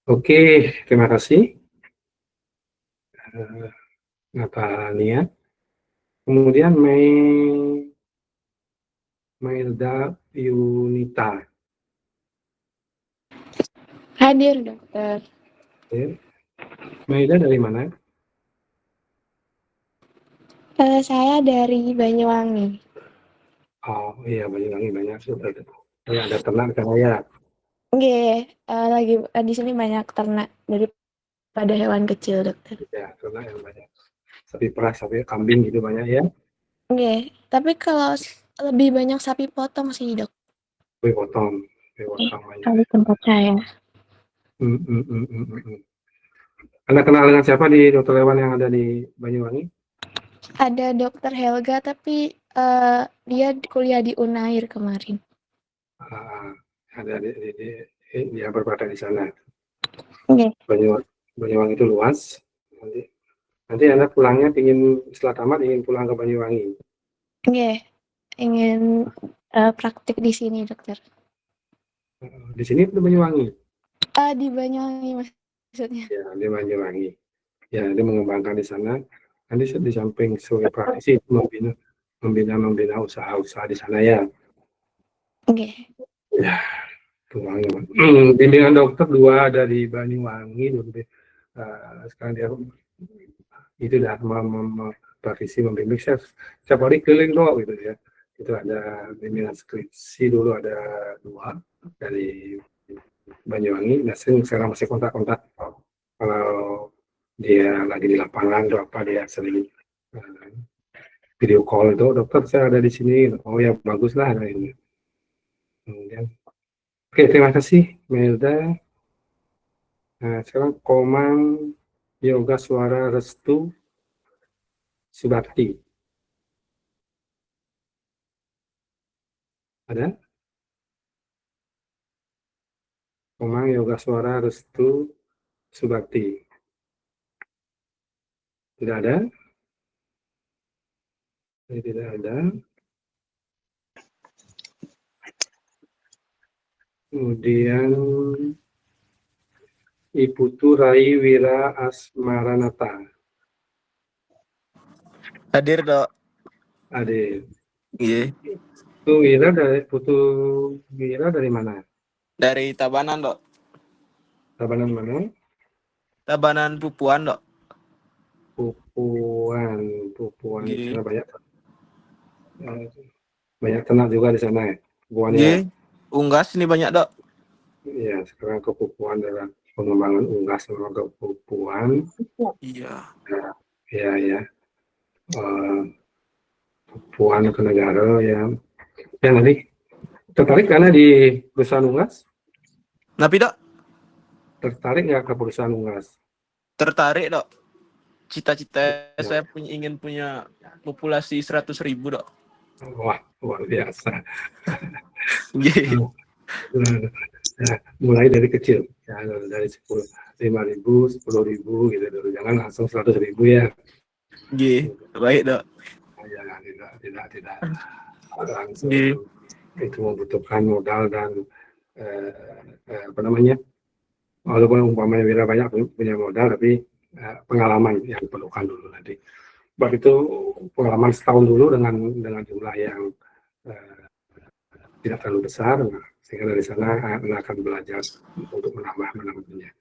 A: Oke, terima kasih Natalia. Kemudian Mailda Yunita.
G: Hadir, dokter.
A: Mailda dari mana?
G: Saya dari Banyuwangi.
A: Oh iya, Banyuwangi banyak sudah. Ada ternak kan ya?
G: Oke, lagi di sini banyak ternak daripada hewan kecil, dokter.
A: Ya, ternak yang banyak. Sapi perah, sapi kambing gitu banyak ya?
G: Oke, tapi kalau lebih banyak sapi potong sih, dok.
A: Sapi potong banyak.
G: Kalau tempat saya.
A: Anda kenal dengan siapa di dokter hewan yang ada di Banyuwangi?
G: Ada dokter Helga, tapi dia kuliah di Unair kemarin.
A: Ada dia berpraktek di sana.
G: Oke.
A: Banyuwangi itu luas. Nanti Anda pulangnya setelah tamat ingin pulang ke Banyuwangi.
G: Oke, ingin praktik di sini, dokter.
A: Di sini di Banyuwangi?
G: Di Banyuwangi maksudnya.
A: Ya, di Banyuwangi. Ya, dia mengembangkan di sana. Nanti di samping sebagai praktisi membina usaha-usaha di sana ya.
G: Oke.
A: Ya, peluangnya. Bimbingan dokter 2 dari Banyuwangi. Sekarang dia itu dah praktisi membimbing setiap hari keliling kok gitu ya. Itu ada bimbingan skripsi dulu ada 2 dari Banyuwangi. Nah, sekarang masih kontak-kontak. Kalau dia lagi di lapangan atau apa, dia sering video call itu, dokter saya ada di sini. Oh ya bagus lah ada ini. Kemudian, oke, terima kasih Melda. Nah, sekarang Komang Yoga Suara Restu Subakti. Ada? Komang Yoga Suara Restu Subakti. Tidak ada? Tidak ada. Kemudian Iputu Rai Wira Asmaranata.
H: Hadir, Dok.
A: Ada.
H: Iya.
A: Putu Wira dari mana?
H: Dari Tabanan, Dok.
A: Tabanan mana?
H: Tabanan Pupuan, Dok.
A: Pupuan.
H: Iya.
A: Karena banyak ternak juga di sana ya. Pupuannya.
H: Iya. Unggas ini banyak, Dok.
A: Iya, sekarang ke Pupuan adalah pengembangan unggas sama ke Pupuan.
H: Iya.
A: Ya. Pupuan ke negara ya. Ya nanti tertarik karena di perusahaan unggas?
H: Tapi, Dok,
A: Tertarik nggak ke perusahaan unggas?
H: tertarik, Dok. Cita-cita saya ingin punya populasi 100.000, Dok.
A: Wah, luar biasa.
H: Iya.
A: Ya, mulai dari kecil, ya, dari 5.000, 10.000 gitu dulu. Jangan langsung 100.000 ya.
H: Iya. Baik, Dok.
A: Ya, tidak langsung.
H: Iya.
A: Itu membutuhkan modal dan walaupun umpamanya Wira banyak punya modal, tapi pengalaman yang diperlukan dulu nanti. Sebab itu pengalaman setahun dulu dengan jumlah yang tidak terlalu besar, sehingga dari sana Anda akan belajar untuk menambahnya.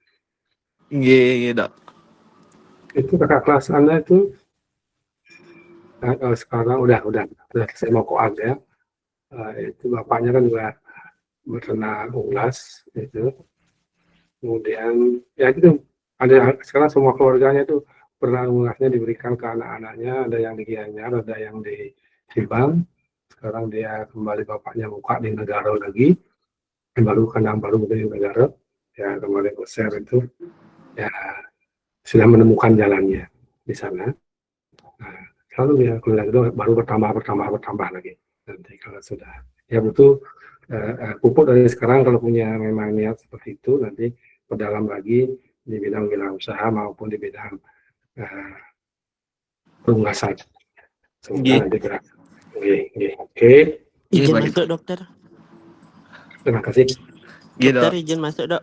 H: Iya, Dok.
A: Itu kakak kelas Anda itu sekarang udah saya mau koas ya. Itu bapaknya kan juga beternak unggas itu. Kemudian ya gitu, ada sekarang semua keluarganya itu pernah unggasnya diberikan ke anak-anaknya, ada yang di Gianyar, ada yang di Sibang. Sekarang dia kembali bapaknya buka di negara lagi, baru kandang baru di negara. Ya kemarin share itu ya sudah menemukan jalannya di sana. Nah, selalu ya keluarga itu baru bertambah lagi. Nanti kalau sudah ya butuh pupuk dari sekarang kalau punya memang niat seperti itu, nanti perdalam lagi di bidang usaha maupun di bidang pengunggasan. Semoga nanti gerak. Oke.
I: Izin masuk, dokter.
A: Terima kasih.
I: Dokter, izin masuk, Dok.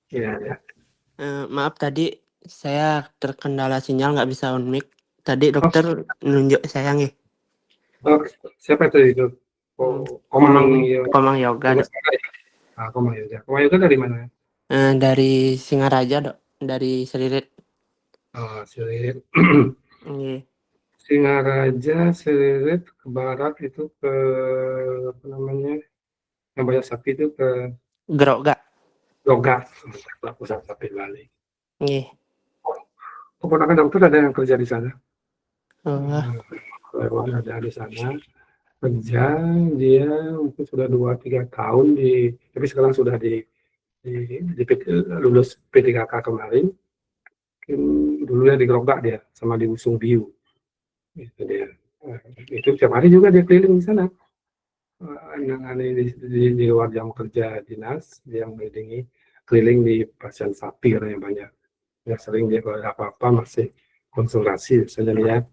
A: Ya.
I: Maaf tadi saya terkendala sinyal, nggak bisa on mic. Tadi dokter nunjuk saya nih.
A: Oh, siapa itu?
I: Komang Yoga, Dok.
A: Komang Yoga. Komang Yoga dari mana?
I: Dari Singaraja, Dok. Dari Selirit.
A: Oh, Selirit.
I: Iya.
A: Singaraja, Selirit ke barat itu ke apa namanya? Yang banyak sapi itu ke
I: Groga.
A: Pusat sapi Bali.
I: Iya.
A: Keponakan dokter ada yang kerja di sana. Ada di sana kerja, dia mungkin sudah 2-3 tahun tapi sekarang sudah lulus P3K kemarin. Dulunya di Grogak dia sama di Usung Biu. Itu dia. Itu tiap hari juga dia keliling di sana. Di luar jam kerja dinas, dia mengelilingi keliling di pasien sapi yang banyak. Ya sering dia kalau ada apa-apa masih konsultasi, misalnya lihat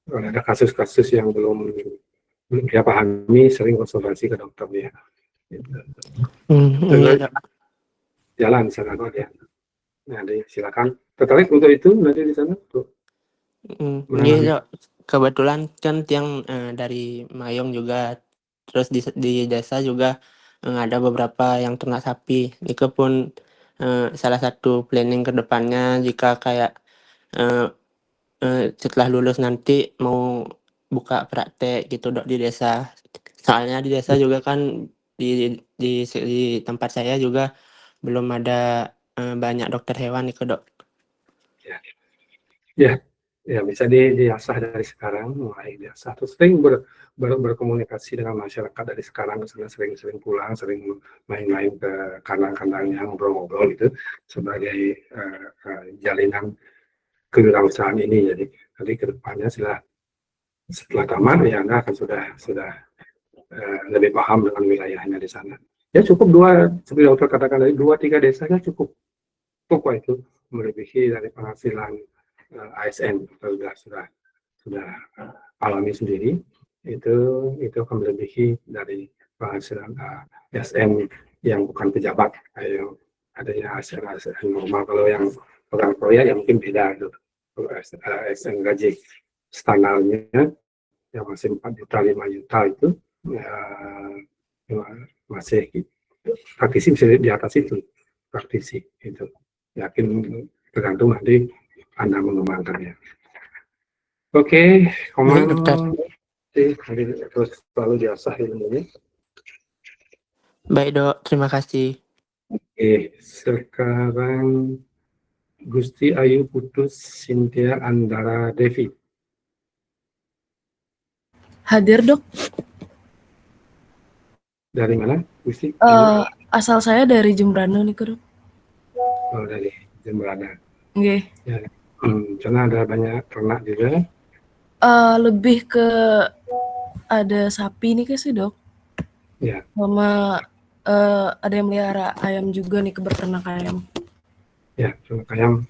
A: kalau ada kasus-kasus yang belum dia pahami, sering konsultasi ke dokter dia.
I: Iya,
A: jalan di sana dia. Nah, silakan. Tertarik untuk itu nanti di sana tuh.
I: Iya, Dok. Kebetulan kan tiang dari Mayong juga, terus di desa juga ada beberapa yang ternak sapi. Itu pun salah satu planning ke depannya jika kayak setelah lulus nanti mau buka praktek gitu, Dok, di desa Soalnya di desa juga kan di tempat saya juga belum ada banyak dokter hewan itu dok.
A: Ya bisa diasah dari sekarang, mulai diasah. Terus sering berkomunikasi dengan masyarakat dari sekarang, misalnya sering-sering pulang, sering main-main ke kandang-kandangnya, ngobrol-ngobrol gitu, sebagai jalinan kewirausahaan ini. Jadi nanti ke depannya setelah tamat ya Anda akan sudah lebih paham dengan wilayahnya di sana. Ya cukup seperti dokter katakan tadi, 2-3 desa ya cukup kok itu melebihi dari penghasilan ASN. Sudah alami sendiri, itu akan melebihi dari penghasilan ASN yang bukan pejabat. Kayak adanya ASN normal. Kalau yang orang proyek yang mungkin beda itu. Kalau ASN gaji standarnya yang masih 4 juta 5 juta itu masih praktisi bisa di atas itu, praktisi itu. Yakin tergantung nanti Anda mengembangkannya. Oke,
I: Baik dokter.
A: terus selalu diasah ilmunya.
I: Baik dok, terima kasih.
A: Oke, sekarang Gusti Ayu Putus Cynthia Andara Devi.
J: Hadir dok.
A: Dari mana, Gusti?
J: Asal saya dari Jembrana nih dok.
A: Oh, dari Jembrana.
J: Oke.
A: Ya. Karena ada banyak ternak juga.
J: Lebih ke ada sapi nih sih dok.
A: Ya.
J: Sama ada yang melihara ayam juga nih, ke beternak ayam.
A: Ya, ternak ayam.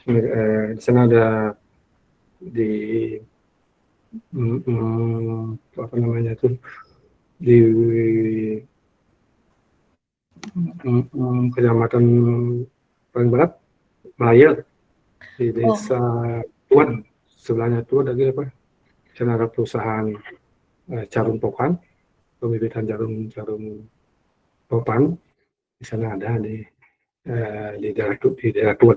A: Di sana ada apa namanya tuh, di kecamatan paling barat Melaya, di desa Tuan, sebelahnya Tuan lagi apa? Sana ada perusahaan jarum pokan, pembibitan jarum popan. Di sana ada di daerah Tuan.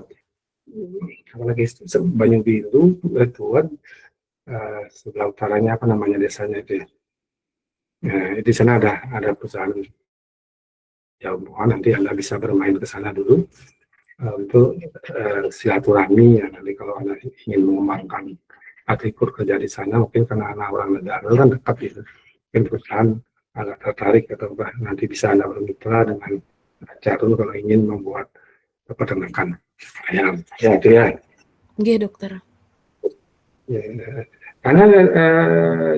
A: Apalagi Banyu Biru, Tuan, sebelah utaranya apa namanya desanya itu ya. Di sana ada perusahaan jarum pokan. Nanti Anda bisa bermain ke sana dulu untuk silaturahmi ya. Nanti kalau Anda ingin mengembangkan ikut kerja di sana, mungkin karena anak orang negara kan dekat gitu, mungkin perusahaan agak tertarik atau nanti bisa Anda bermitra dengan Jarum kalau ingin membuat peternakan ayam. Ya itu ya.
J: Oke dokter.
A: Ya, karena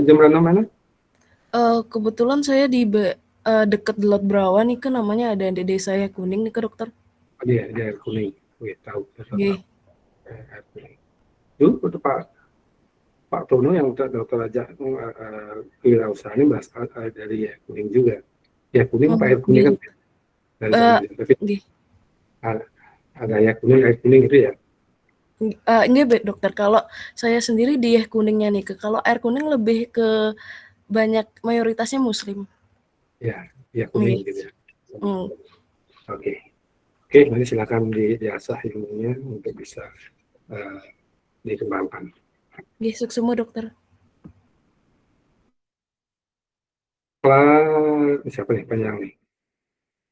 A: Jembrana mana?
J: Kebetulan saya di dekat Delot Brawa nih kan, namanya ada di desa ya Kuning nih dokter.
A: Oh, di air kuning. Oke, tahu.
J: Air
A: kuning. Dulu itu Pak Tono yang dokter aja kewirausahaan ini berasal dari air kuning juga. Ya kuning apa air kuning kan? Tapi ada air kuning itu ya.
J: Enggak dokter, kalau saya sendiri di kuningnya nih, kalau air kuning lebih ke banyak mayoritasnya muslim.
A: Ya kuning gitu ya. Oke, nanti silakan diasah ilmunya untuk bisa dikembangkan.
J: Sukses semua dokter.
A: Siapa nih panjang nih?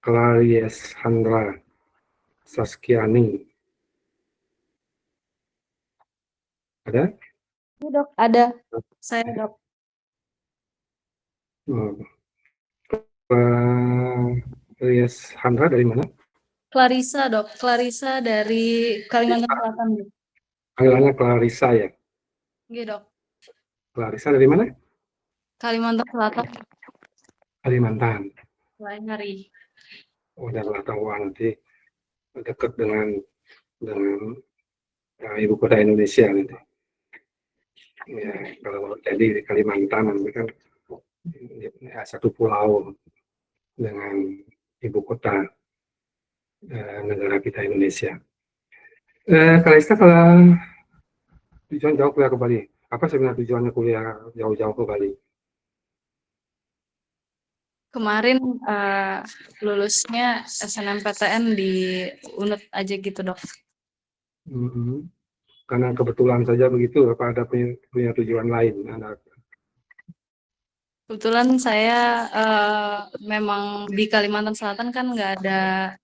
A: Clarias Handra Saskiani. Ada?
K: Ya, dok, ada. Saya dok.
A: Clarias Handra dari mana?
K: Clarissa dok. Clarissa dari Kalimantan Selatan.
A: Panggilannya Clarissa ya?
K: Iya dok.
A: Clarissa dari mana?
K: Kalimantan Selatan.
A: Kalimantan.
K: Lain hari.
A: Udah tahu nanti dekat dengan ibu kota Indonesia nanti. Ya, kalau jadi di Kalimantan nanti kan ya, satu pulau dengan ibu kota negara kita Indonesia. Kalista, kalau tujuan jauh kuliah ke Bali, apa sebenarnya tujuannya kuliah jauh-jauh ke Bali?
K: Kemarin lulusnya SNMPTN di UNED aja gitu dok.
A: Karena kebetulan saja begitu, apa ada punya tujuan lain?
K: Kebetulan saya memang di Kalimantan Selatan kan nggak ada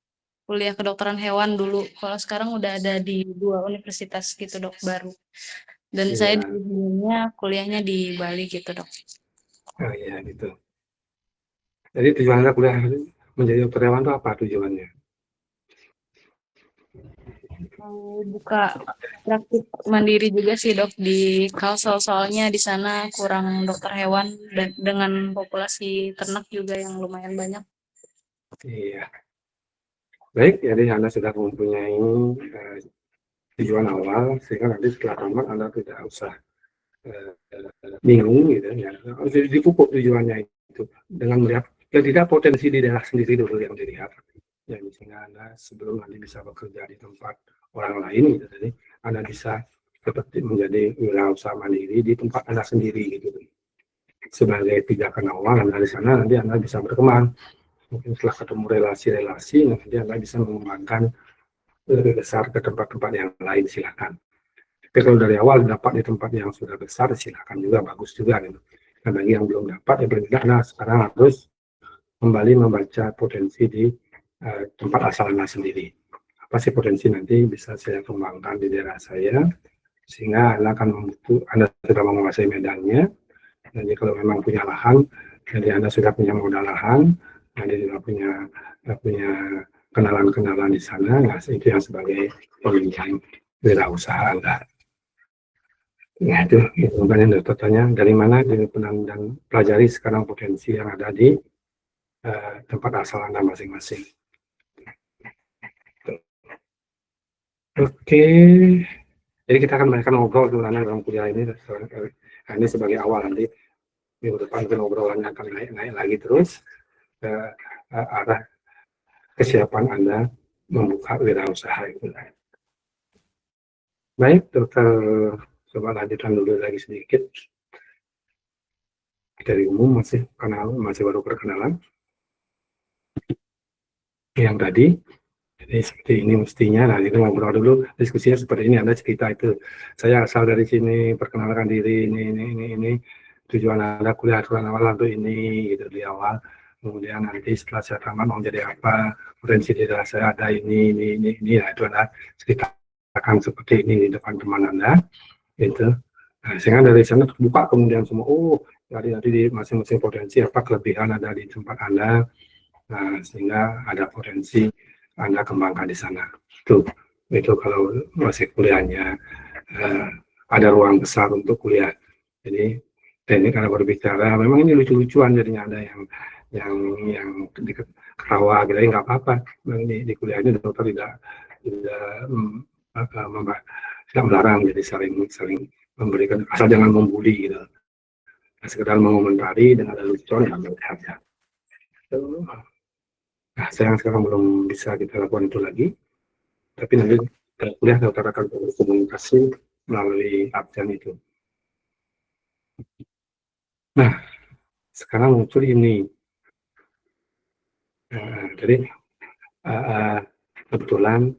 K: kuliah kedokteran hewan dulu. Kalau sekarang udah ada di 2 universitas gitu dok baru. Dan saya
A: Iya,
K: sebelumnya kuliahnya di Bali gitu dok.
A: oh iya gitu. Jadi tujuan Anda kuliah menjadi dokter hewan itu apa tujuannya?
K: Mau buka praktik mandiri juga sih dok di Kalsel, soalnya di sana kurang dokter hewan dan dengan populasi ternak juga yang lumayan banyak.
A: Iya. Baik, jadi Anda sudah mempunyai tujuan awal, sehingga nanti setelah tamat Anda tidak usah bingung gitu ya. Harus dipupuk tujuannya itu dengan melihat dan tidak potensi di daerah sendiri dulu yang dilihat. Ya, sehingga Anda sebelum nanti bisa bekerja di tempat orang lain gitu, jadi Anda bisa seperti menjadi wirausaha mandiri di tempat Anda sendiri gitu. Sebagai pijakan awal Anda di sana, nanti Anda bisa berkembang. Mungkin setelah ketemu relasi-relasi, nanti Anda bisa mengembangkan besar ke tempat-tempat yang lain, silakan. Tapi kalau dari awal dapat di tempat yang sudah besar, silakan juga, bagus juga gitu. Nah, bagi yang belum dapat, ya berarti nah sekarang harus kembali membaca potensi di tempat asal Anda sendiri. Apa sih potensi nanti bisa saya kembangkan di daerah saya, sehingga Anda akan Anda sudah menguasai medannya. Jadi kalau memang punya lahan, jadi Anda sudah punya modal lahan, Anda juga punya kenalan-kenalan di sana, nah itu yang sebagai penunjang wirausaha Anda. Nah itu makanya dokter tanya dari mana jadi dan pelajari sekarang potensi yang ada di tempat asal Anda masing-masing. Oke, jadi kita akan mereka ngobrol dalam kuliah ini. Nah, ini sebagai awal, nanti minggu depan obrolannya akan naik lagi terus ke arah kesiapan Anda membuka wirausaha itu. Baik, dokter, coba lanjutkan dulu lagi sedikit. Dari umum masih baru perkenalan. Yang tadi, jadi seperti ini mestinya, nah kita ngobrol dulu, diskusinya seperti ini, Anda cerita itu. Saya asal dari sini, perkenalkan diri, ini, tujuan Anda kuliah aturan awal untuk ini, gitu di awal. Kemudian nanti setelah saya tamat mau jadi apa, potensi di daerah saya ada ini, nah itu Anda ceritakan seperti ini di depan teman Anda, gitu. Nah, sehingga dari sana terbuka kemudian semua, jadi nanti di masing-masing potensi apa kelebihan ada di tempat Anda, nah, sehingga ada potensi Anda kembangkan di sana. Itu kalau masih kuliahnya ada ruang besar untuk kuliah. Jadi teknik Anda berbicara, memang ini lucu-lucuan jadinya ada yang ketawa gitu, nggak apa-apa. Di kuliah ini dokter tidak melarang, jadi saling memberikan, asal jangan membuli gitu. Nah, sekedar mengomentari dengan ada lucuan yang melihat ya. Nah, sayang sekarang belum bisa kita lakukan itu lagi, tapi nanti kuliah dokter akan berkomunikasi melalui absen itu. Nah, sekarang muncul ini. Jadi kebetulan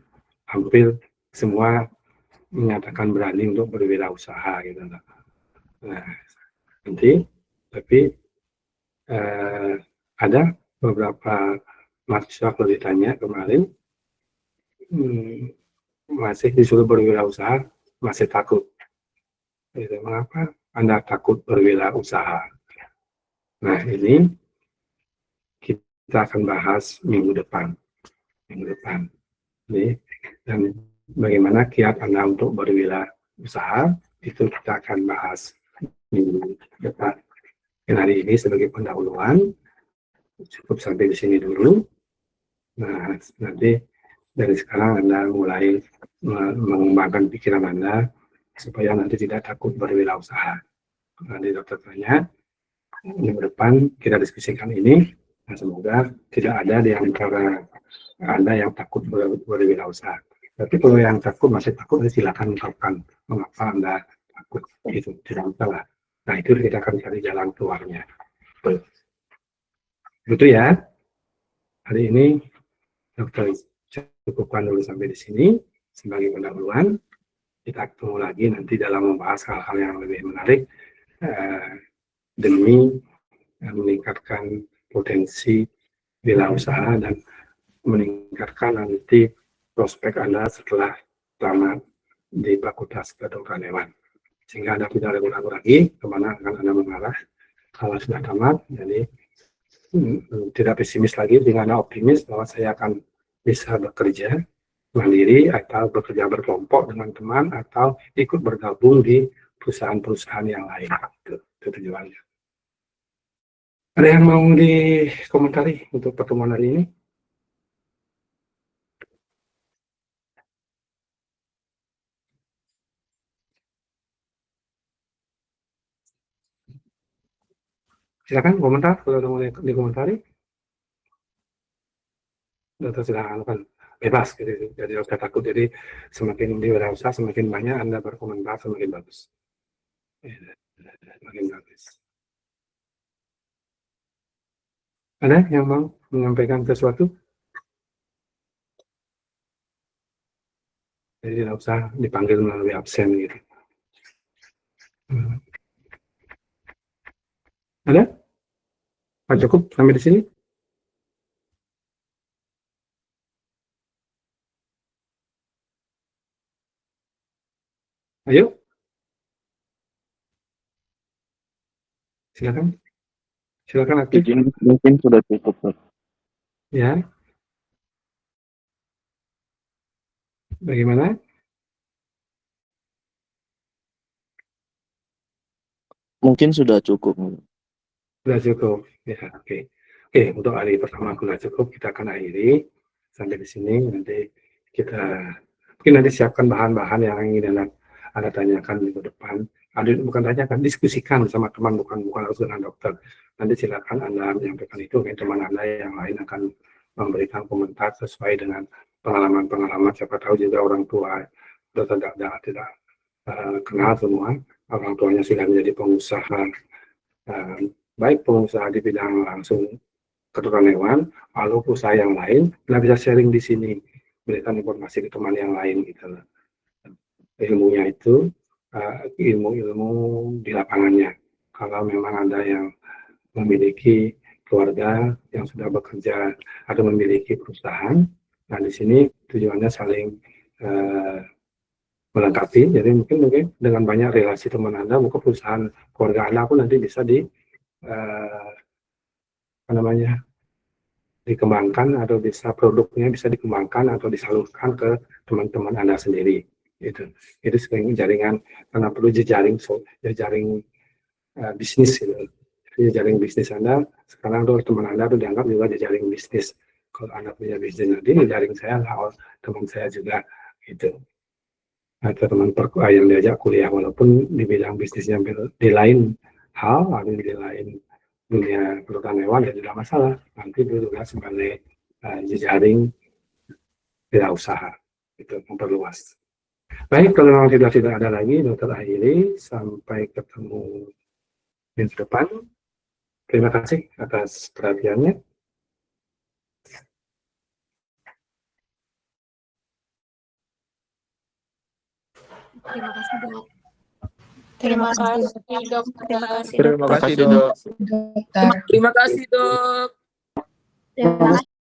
A: hampir semua menyatakan berani untuk berwirausaha gitu. Nah, tapi ada beberapa mahasiswa kalau ditanya kemarin masih disuruh berwirausaha, masih takut. Gitu. Mengapa Anda takut berwirausaha? Nah, ini kita akan bahas minggu depan. Jadi, dan bagaimana kiat Anda untuk berwirausaha itu kita akan bahas minggu depan. Dan hari ini sebagai pendahuluan cukup sampai di sini dulu. Nah, nanti dari sekarang Anda mulai mengembangkan pikiran Anda supaya nanti tidak takut berwirausaha. Nanti dokter tanya, minggu depan kita diskusikan ini. Nah, semoga tidak ada di antara Anda yang takut berwirausaha. Tapi kalau yang takut masih takut, silakan ungkapkan mengapa Anda takut. Itu tidak masalah. Nah, itu kita akan cari jalan keluarnya. Betul ya. Hari ini dokter cukupkan dulu sampai di sini sebagai pendahuluan. Kita ketemu lagi nanti dalam membahas hal-hal yang lebih menarik demi meningkatkan potensi wirausaha dan meningkatkan nanti prospek Anda setelah tamat di Fakultas Kedokteran Hewan. Sehingga Anda tidak ragu-ragu lagi kemana akan Anda mengarah kalau sudah tamat. Jadi tidak pesimis lagi, dengan optimis bahwa saya akan bisa bekerja mandiri atau bekerja berkelompok dengan teman atau ikut bergabung di perusahaan-perusahaan yang lain. Itu tujuannya. Ada yang mau dikomentari untuk pertemuan hari ini? Silakan komentar kalau ada mau dikomentari. Dokter silakan kan bebas gitu. Jadi dokter takut, jadi semakin wirausaha semakin banyak Anda berkomentar semakin bagus. Semakin bagus. Ada yang mau menyampaikan sesuatu? Jadi tidak usah dipanggil melalui absen gitu. Ada? Pak cukup sampai di sini? Ayo. Silakan. Silakan aktif.
D: Mungkin sudah cukup, Pak.
A: Ya. Bagaimana?
D: Mungkin sudah cukup.
A: Sudah cukup. Ya, oke. Oke, untuk hari pertama sudah cukup, kita akan akhiri sampai di sini. Nanti kita mungkin nanti siapkan bahan-bahan yang ingin Anda tanyakan minggu depan. Bukan tanyakan, diskusikan bersama teman, bukan harus dengan dokter. Nanti silakan Anda menyampaikan itu ke teman Anda yang lain akan memberikan komentar sesuai dengan pengalaman-pengalaman. Siapa tahu juga orang tua tidak kenal semua. Orang tuanya sudah menjadi pengusaha, baik pengusaha di bidang langsung kedokteran hewan, lalu usaha yang lain, Anda bisa sharing di sini, berikan informasi ke teman yang lain gitu. Ilmunya itu ilmu-ilmu di lapangannya. Kalau memang ada yang memiliki keluarga yang sudah bekerja atau memiliki perusahaan, nah di sini tujuannya saling melengkapi. Jadi mungkin dengan banyak relasi teman Anda, mungkin perusahaan keluarga Anda pun nanti bisa dikembangkan, atau bisa produknya bisa dikembangkan atau disalurkan ke teman-teman Anda sendiri. Itu sebagai jaringan, karena perlu jejaring bisnis. Gitu. Jejaring bisnis Anda sekarang tuh teman Anda tuh dianggap juga jejaring bisnis. Kalau Anda punya bisnis nanti, jejaring saya teman saya juga gitu. Atau teman yang diajak kuliah walaupun di bidang bisnisnya di lain hal, atau di lain dunia kedokteran hewan, ya tidak masalah. Nanti itu juga sebagai jejaring wirausaha, itu memperluas. Baik, kalau memang tidak ada lagi, dokter akhiri, sampai ketemu minggu depan. Terima kasih atas perhatiannya.
F: Terima kasih, Dok.
B: Terima kasih, dokter.
F: Terima kasih,
H: Terima kasih, Dok.
B: Terima kasih, dok.
F: Terima kasih.